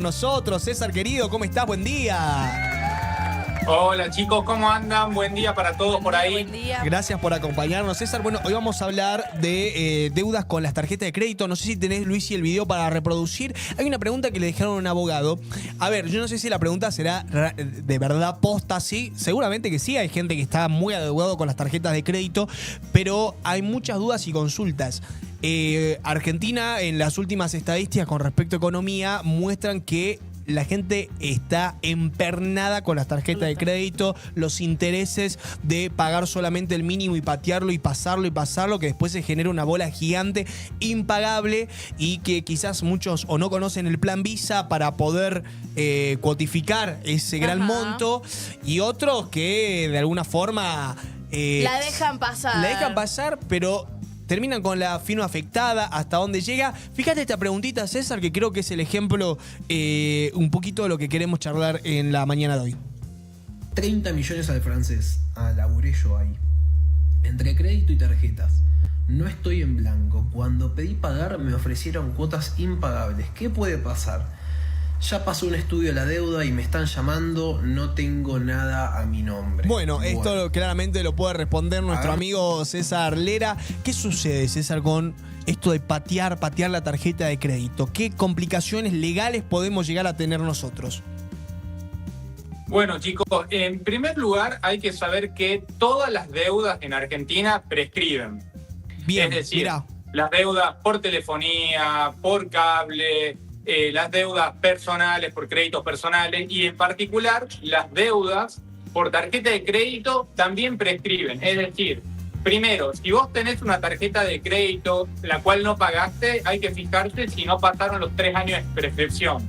Nosotros, César querido, ¿cómo estás? Buen día. Hola chicos, ¿cómo andan? Buen día para todos por ahí. Buen día. Gracias por acompañarnos, César. Bueno, hoy vamos a hablar de deudas con las tarjetas de crédito. No sé si tenés, Luis, y el video para reproducir. Hay una pregunta que le dejaron a un abogado. A ver, yo no sé si la pregunta será de verdad posta, sí. Seguramente que sí, hay gente que está muy adeudado con las tarjetas de crédito, pero hay muchas dudas y consultas. Argentina, en las últimas estadísticas con respecto a economía, muestran que la gente está empernada con las tarjetas de crédito, los intereses de pagar solamente el mínimo y patearlo y pasarlo, que después se genera una bola gigante impagable y que quizás muchos o no conocen el plan Visa para poder cuotificar ese gran monto, y otros que de alguna forma La dejan pasar. la dejan pasar, pero terminan con la firma afectada. ¿Hasta dónde llega? Fíjate esta preguntita, César, que creo que es el ejemplo un poquito de lo que queremos charlar en la mañana de hoy. 30 millones al francés. Laburé yo ahí. Entre crédito y tarjetas. No estoy en blanco. Cuando pedí pagar me ofrecieron cuotas impagables. ¿Qué puede pasar? Ya pasó un estudio de la deuda y me están llamando. No tengo nada a mi nombre. Bueno, esto claramente lo puede responder nuestro amigo César Lera. ¿Qué sucede, César, con esto de patear la tarjeta de crédito? ¿Qué complicaciones legales podemos llegar a tener nosotros? Bueno chicos, en primer lugar hay que saber que todas las deudas en Argentina prescriben. Bien, es decir, mirá. las deudas por telefonía, por cable, las deudas personales por créditos personales y en particular las deudas por tarjeta de crédito también prescriben. Es decir, primero, si vos tenés una tarjeta de crédito la cual no pagaste, hay que fijarse si no pasaron los 3 años de prescripción.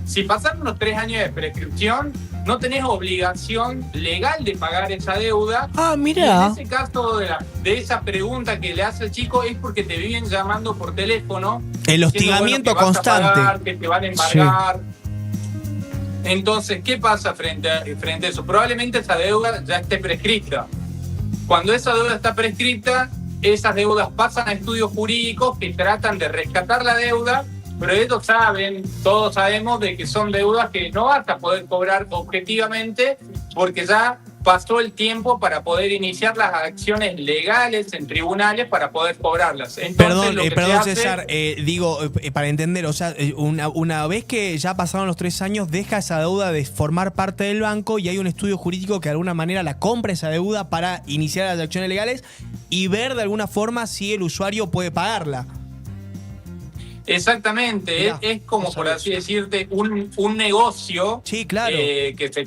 Si pasaron los 3 años de prescripción, no tenés obligación legal de pagar esa deuda. Mirá. Y en ese caso de esa pregunta que le hace el chico es porque te viven llamando por teléfono. El diciendo, hostigamiento que vas a constante. pagar, que te van a embargar. Sí. Entonces, ¿qué pasa frente a eso? Probablemente esa deuda ya esté prescrita. Cuando esa deuda está prescrita, esas deudas pasan a estudios jurídicos que tratan de rescatar la deuda. Pero ellos saben, todos sabemos de que son deudas que no vas a poder cobrar objetivamente porque ya pasó el tiempo para poder iniciar las acciones legales en tribunales para poder cobrarlas. Entonces, Perdón, César, para entender, o sea, una vez que ya pasaron los 3 años, deja esa deuda de formar parte del banco y hay un estudio jurídico que de alguna manera la compra esa deuda para iniciar las acciones legales y ver de alguna forma si el usuario puede pagarla. Exactamente, mirá, es como por así decirte un negocio. Sí, claro. Que se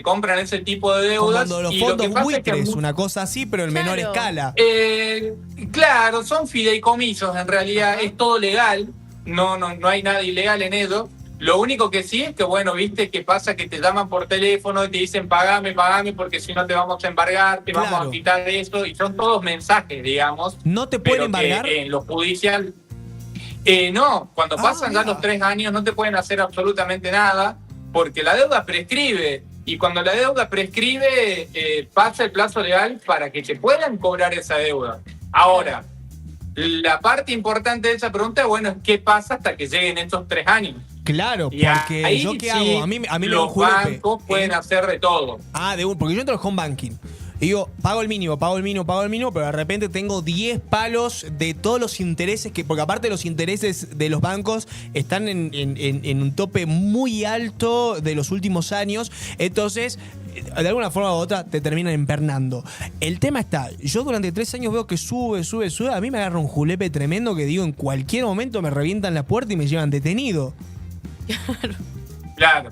compran ese tipo de deudas. Como los y fondos lo que buitres, una cosa así, pero en menor escala. Claro, son fideicomisos, en realidad es todo legal, no hay nada ilegal en ello. Lo único que sí es que, bueno, viste que pasa que te llaman por teléfono y te dicen pagame porque si no te vamos a embargar, te vamos a quitar eso, y son todos mensajes, digamos. ¿No te pueden embargar? En lo judicial... no, cuando pasan ya los 3 años no te pueden hacer absolutamente nada porque la deuda prescribe y cuando la deuda prescribe pasa el plazo legal para que te puedan cobrar esa deuda. Ahora, la parte importante de esa pregunta, bueno, es qué pasa hasta que lleguen estos 3 años. Claro, y porque ahí, ¿yo qué sí, hago? A mí los bancos pueden hacer de todo. Porque yo entro al home banking. Digo, pago el mínimo, pero de repente tengo 10 palos de todos los intereses, porque aparte los intereses de los bancos están en un tope muy alto de los últimos años, entonces de alguna forma u otra te terminan empernando. El tema está, yo durante 3 años veo que sube, a mí me agarra un julepe tremendo que digo, en cualquier momento me revientan la puerta y me llevan detenido. Claro.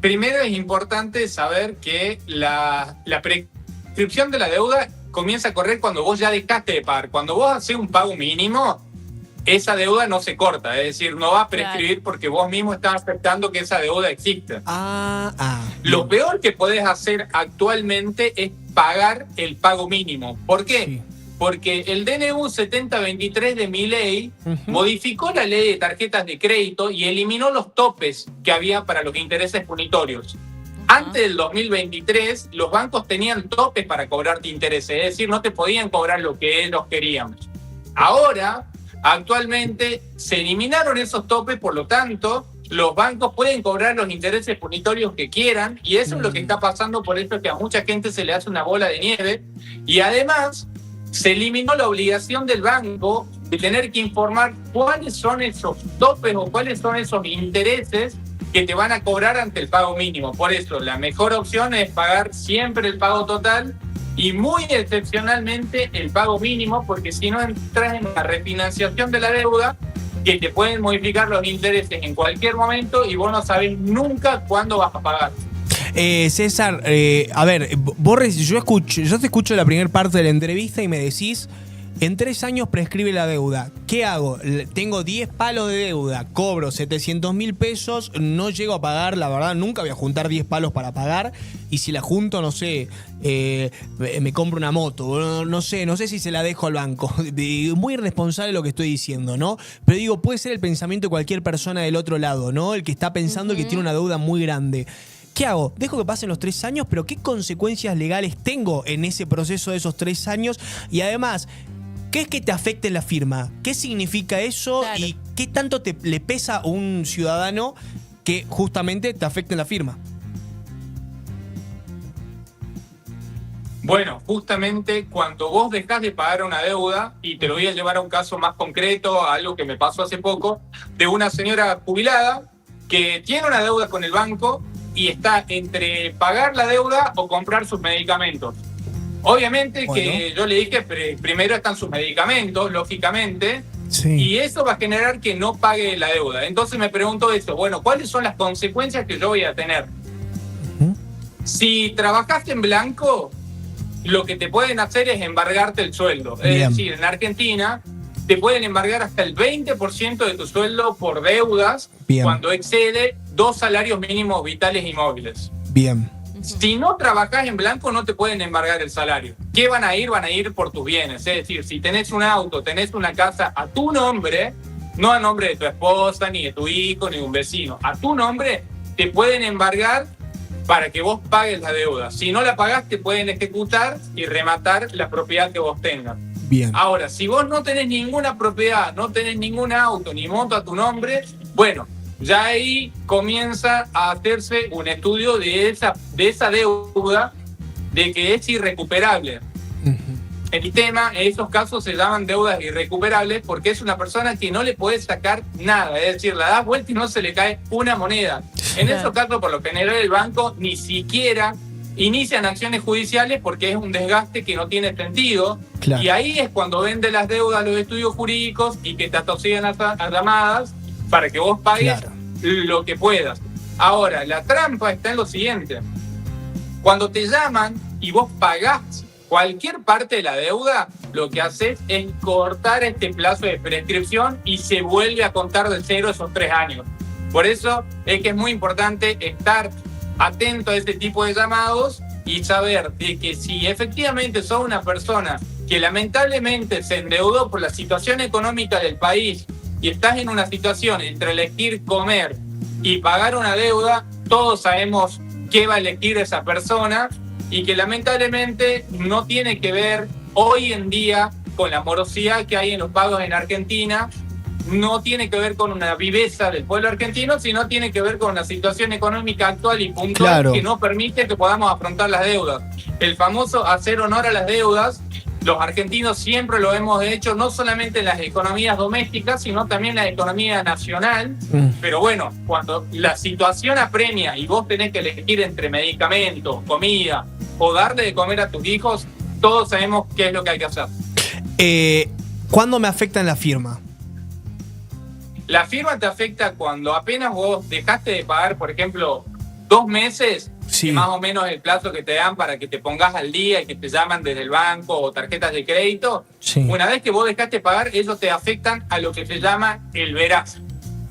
Primero es importante saber que la prescripción de la deuda comienza a correr cuando vos ya dejaste de pagar. Cuando vos haces un pago mínimo, esa deuda no se corta. Es decir, no va a prescribir porque vos mismo estás aceptando que esa deuda existe. Lo peor que podés hacer actualmente es pagar el pago mínimo. ¿Por qué? Sí. Porque el DNU 7023 de Milei modificó la ley de tarjetas de crédito y eliminó los topes que había para los intereses punitorios. Antes del 2023, los bancos tenían topes para cobrarte intereses, es decir, no te podían cobrar lo que ellos querían. Ahora, Actualmente se eliminaron esos topes, por lo tanto, los bancos pueden cobrar los intereses punitorios que quieran, y eso es lo que está pasando, por eso es que a mucha gente se le hace una bola de nieve. Y además, se eliminó la obligación del banco de tener que informar cuáles son esos topes o cuáles son esos intereses que te van a cobrar ante el pago mínimo. Por eso, la mejor opción es pagar siempre el pago total y muy excepcionalmente el pago mínimo, porque si no entras en la refinanciación de la deuda, que te pueden modificar los intereses en cualquier momento y vos no sabés nunca cuándo vas a pagar. César, a ver, yo te escucho la primera parte de la entrevista y me decís, en 3 años prescribe la deuda. ¿Qué hago? Tengo 10 palos de deuda, cobro 700.000 pesos, no llego a pagar, la verdad, nunca voy a juntar 10 palos para pagar, y si la junto, no sé, me compro una moto, no sé si se la dejo al banco. Muy irresponsable lo que estoy diciendo, ¿no? Pero digo, puede ser el pensamiento de cualquier persona del otro lado, ¿no? El que está pensando que tiene una deuda muy grande. ¿Qué hago? Dejo que pasen los 3 años, pero ¿qué consecuencias legales tengo en ese proceso de esos 3 años? Y además, ¿qué es que te afecte en la firma? ¿Qué significa eso? Claro. ¿Y qué tanto le pesa a un ciudadano que justamente te afecte en la firma? Bueno, justamente cuando vos dejás de pagar una deuda, y te lo voy a llevar a un caso más concreto, a algo que me pasó hace poco, de una señora jubilada que tiene una deuda con el banco y está entre pagar la deuda o comprar sus medicamentos. Obviamente que yo le dije, primero están sus medicamentos, lógicamente, y eso va a generar que no pague la deuda. Entonces me pregunto eso, bueno, ¿cuáles son las consecuencias que yo voy a tener? Si trabajaste en blanco, lo que te pueden hacer es embargarte el sueldo. Es decir, en Argentina te pueden embargar hasta el 20% de tu sueldo por deudas cuando excede 2 salarios mínimos vitales y móviles. Bien. Si no trabajás en blanco, no te pueden embargar el salario. ¿Qué van a ir? Van a ir por tus bienes. Es decir, si tenés un auto, tenés una casa a tu nombre, no a nombre de tu esposa, ni de tu hijo, ni de un vecino, a tu nombre, te pueden embargar para que vos pagues la deuda. Si no la pagás, te pueden ejecutar y rematar la propiedad que vos tengas. Bien. Ahora, si vos no tenés ninguna propiedad, no tenés ningún auto ni moto a tu nombre, bueno, ya ahí comienza a hacerse un estudio de esa deuda, de que es irrecuperable. El tema, en esos casos se llaman deudas irrecuperables porque es una persona que no le puedes sacar nada, es decir, la das vuelta y no se le cae una moneda. En esos casos, por lo general, el banco ni siquiera inician acciones judiciales porque es un desgaste que no tiene sentido. Claro. Y ahí es cuando vende las deudas a los estudios jurídicos y que te atosigan a llamadas para que vos pagues lo que puedas. Ahora, la trampa está en lo siguiente. Cuando te llaman y vos pagás cualquier parte de la deuda, lo que haces es cortar este plazo de prescripción y se vuelve a contar de cero esos 3 años. Por eso es que es muy importante estar atento a este tipo de llamados y saber de que si efectivamente sos una persona que lamentablemente se endeudó por la situación económica del país y estás en una situación entre elegir comer y pagar una deuda, todos sabemos qué va a elegir esa persona y que lamentablemente no tiene que ver hoy en día con la morosidad que hay en los pagos en Argentina, no tiene que ver con una viveza del pueblo argentino, sino tiene que ver con la situación económica actual y puntual que no permite que podamos afrontar las deudas. El famoso hacer honor a las deudas, los argentinos siempre lo hemos hecho, no solamente en las economías domésticas, sino también en la economía nacional. Pero bueno, cuando la situación apremia y vos tenés que elegir entre medicamentos, comida o darle de comer a tus hijos, todos sabemos qué es lo que hay que hacer. ¿Cuándo me afecta en la firma? La firma te afecta cuando apenas vos dejaste de pagar, por ejemplo, 2 meses, que más o menos el plazo que te dan para que te pongas al día y que te llaman desde el banco o tarjetas de crédito. Una vez que vos dejaste de pagar, ellos te afectan a lo que se llama el veraz.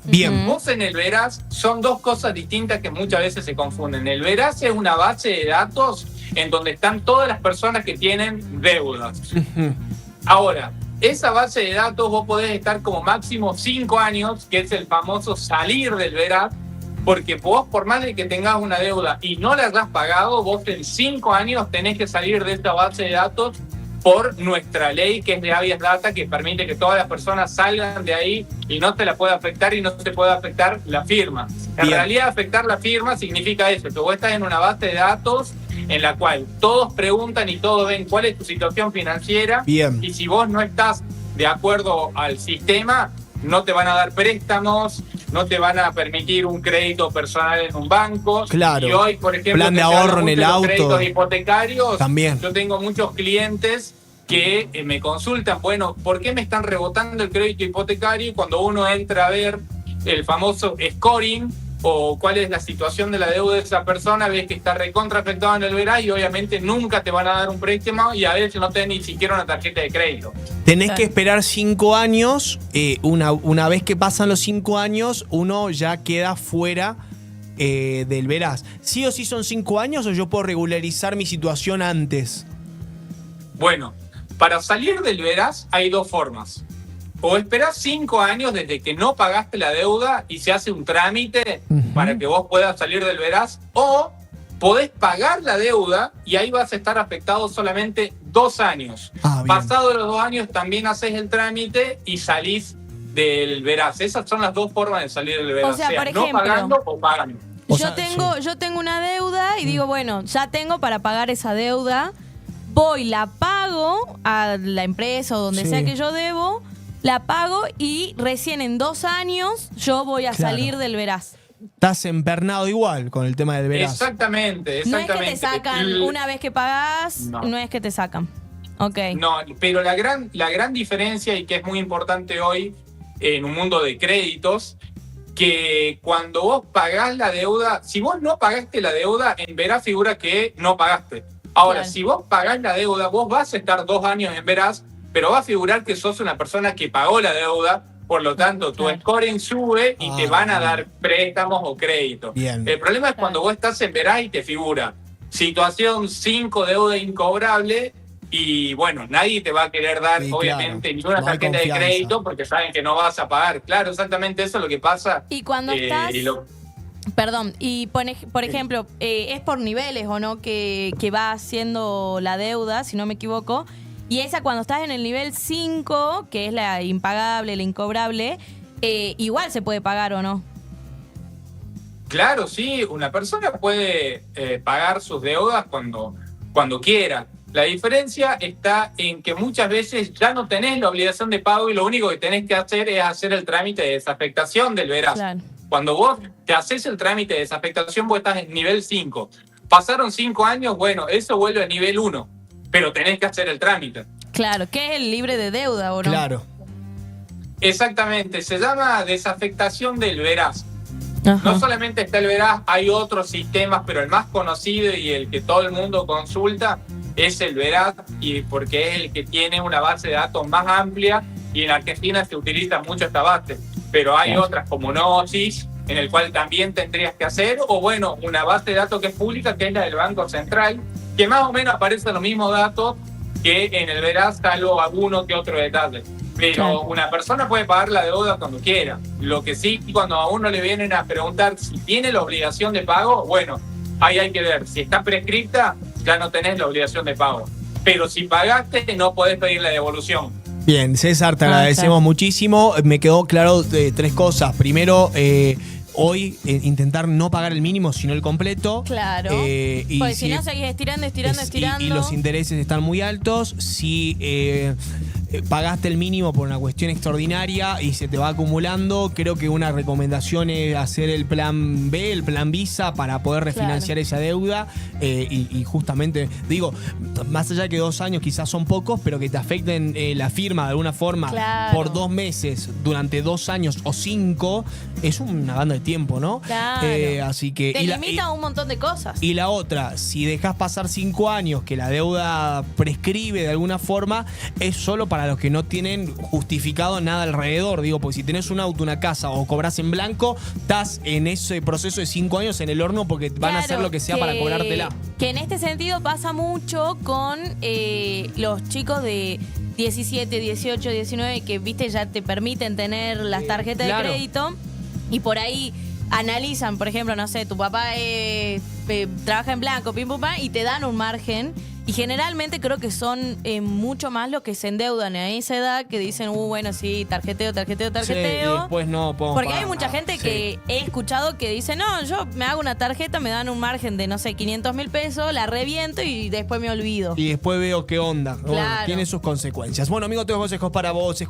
Bien. Vos en el veraz son 2 cosas distintas que muchas veces se confunden. El veraz es una base de datos en donde están todas las personas que tienen deudas. Ahora, esa base de datos vos podés estar como máximo 5 años, que es el famoso salir del veraz, porque vos, por más de que tengas una deuda y no la hayas pagado, vos en 5 años tenés que salir de esta base de datos por nuestra ley que es de habeas data, que permite que todas las personas salgan de ahí y no te la puede afectar y no te puede afectar la firma. En Bien. realidad afectar la firma significa eso, que vos estás en una base de datos en la cual todos preguntan y todos ven cuál es tu situación financiera. Bien. Y si vos no estás de acuerdo al sistema, no te van a dar préstamos, no te van a permitir un crédito personal en un banco. Claro. Y hoy, por ejemplo, Plan de que se habla ahorro en mucho el de los auto. créditos hipotecarios, También. yo tengo muchos clientes que me consultan, bueno, ¿por qué me están rebotando el crédito hipotecario? Y cuando uno entra a ver el famoso scoring o cuál es la situación de la deuda de esa persona, ves que está recontra afectado en el verano y obviamente nunca te van a dar un préstamo y a veces no te dan ni siquiera una tarjeta de crédito. Tenés Claro. que esperar 5 años. Una vez que pasan los 5 años, uno ya queda fuera del veraz. ¿Sí o sí son 5 años o yo puedo regularizar mi situación antes? Bueno, para salir del veraz hay dos formas. O esperás 5 años desde que no pagaste la deuda y se hace un trámite para que vos puedas salir del veraz, o podés pagar la deuda y ahí vas a estar afectado solamente 2 años. Ah, bien. Pasados los 2 años también haces el trámite y salís del veraz. Esas son las dos formas de salir del veraz. O sea, por no ejemplo, pagando o pagando. O Yo sea, tengo una deuda y digo, bueno, ya tengo para pagar esa deuda. Voy, la pago a la empresa o donde Sí. sea que yo debo, la pago y recién en 2 años yo voy a Claro. salir del veraz. Estás empernado igual con el tema del veraz. Exactamente. No es que te sacan una vez que pagás, No. no es que te sacan. Ok. No, pero la gran diferencia y que es muy importante hoy en un mundo de créditos, que cuando vos pagás la deuda, si vos no pagaste la deuda, en veraz figura que no pagaste. Ahora, Claro. si vos pagás la deuda, vos vas a estar 2 años en veraz, pero va a figurar que sos una persona que pagó la deuda, por lo tanto tu Claro. scoring sube y te van a dar préstamos o crédito. Bien. El problema es cuando vos estás en veraz y te figura situación 5, deuda incobrable. Y bueno, nadie te va a querer dar, Sí, obviamente, claro. ni una No hay tarjeta de confianza. crédito porque saben que no vas a pagar. Claro, exactamente eso es lo que pasa. Y cuando estás... y lo- Perdón, y por ejemplo, es por niveles o no que va haciendo la deuda, si no me equivoco. Y esa cuando estás en el nivel 5, que es la impagable, la incobrable, igual se puede pagar o no. Claro, sí, una persona puede pagar sus deudas cuando quiera. La diferencia está en que muchas veces ya no tenés la obligación de pago y lo único que tenés que hacer es hacer el trámite de desafectación del veraz. Claro. Cuando vos te haces el trámite de desafectación, vos estás en nivel 5. Pasaron 5 años, bueno, eso vuelve a nivel 1, pero tenés que hacer el trámite. Claro, que es el libre de deuda o no. Claro. Exactamente, se llama desafectación del veraz. Ajá. No solamente está el veraz, hay otros sistemas, pero el más conocido y el que todo el mundo consulta es el veraz, y porque es el que tiene una base de datos más amplia, y en Argentina se utiliza mucho esta base. Pero hay otras como Gnosis, en el cual también tendrías que hacer, o bueno, una base de datos que es pública, que es la del Banco Central, que más o menos aparecen los mismos datos que en el veraz, salvo alguno que otro detalle. Pero Claro. una persona puede pagar la deuda cuando quiera. Lo que sí, cuando a uno le vienen a preguntar si tiene la obligación de pago, bueno, ahí hay que ver. Si está prescripta, ya no tenés la obligación de pago. Pero si pagaste, no podés pedir la devolución. Bien, César, te Ah, agradecemos claro. muchísimo. Me quedó claro 3 cosas. Primero, hoy intentar no pagar el mínimo, sino el completo. Claro. Y Porque si no seguís estirando. y los intereses están muy altos. Si pagaste el mínimo por una cuestión extraordinaria y se te va acumulando, creo que una recomendación es hacer el plan B, el plan Visa, para poder refinanciar esa deuda. Y justamente, digo, más allá de que 2 años quizás son pocos, pero que te afecten la firma de alguna forma Claro. por 2 meses durante 2 años o 5, es una banda de tiempo, ¿no? Claro. Así que... Te y la- limita a un montón de cosas. y la otra, si dejas pasar 5 años que la deuda prescribe de alguna forma, es solo para los que no tienen justificado nada alrededor. Digo, porque si tenés un auto, una casa o cobras en blanco, estás en ese proceso de 5 años en el horno porque van a hacer Claro, lo que sea para cobrártela. Que en este sentido pasa mucho con los chicos de 17, 18, 19 que, viste, ya te permiten tener las tarjetas claro. de crédito y por ahí analizan, por ejemplo, no sé, tu papá trabaja en blanco, pim pum pam, y te dan un margen Y generalmente creo que son mucho más los que se endeudan a esa edad, que dicen, bueno, sí, tarjeteo. Sí, y después no podemos Porque hay pagar mucha nada. gente Sí. que he escuchado que dice, no, yo me hago una tarjeta, me dan un margen de, no sé, 500.000 pesos, la reviento y después me olvido. Y después veo qué onda. Bueno, Claro. tiene sus consecuencias. Bueno, amigo, tengo consejos para vos.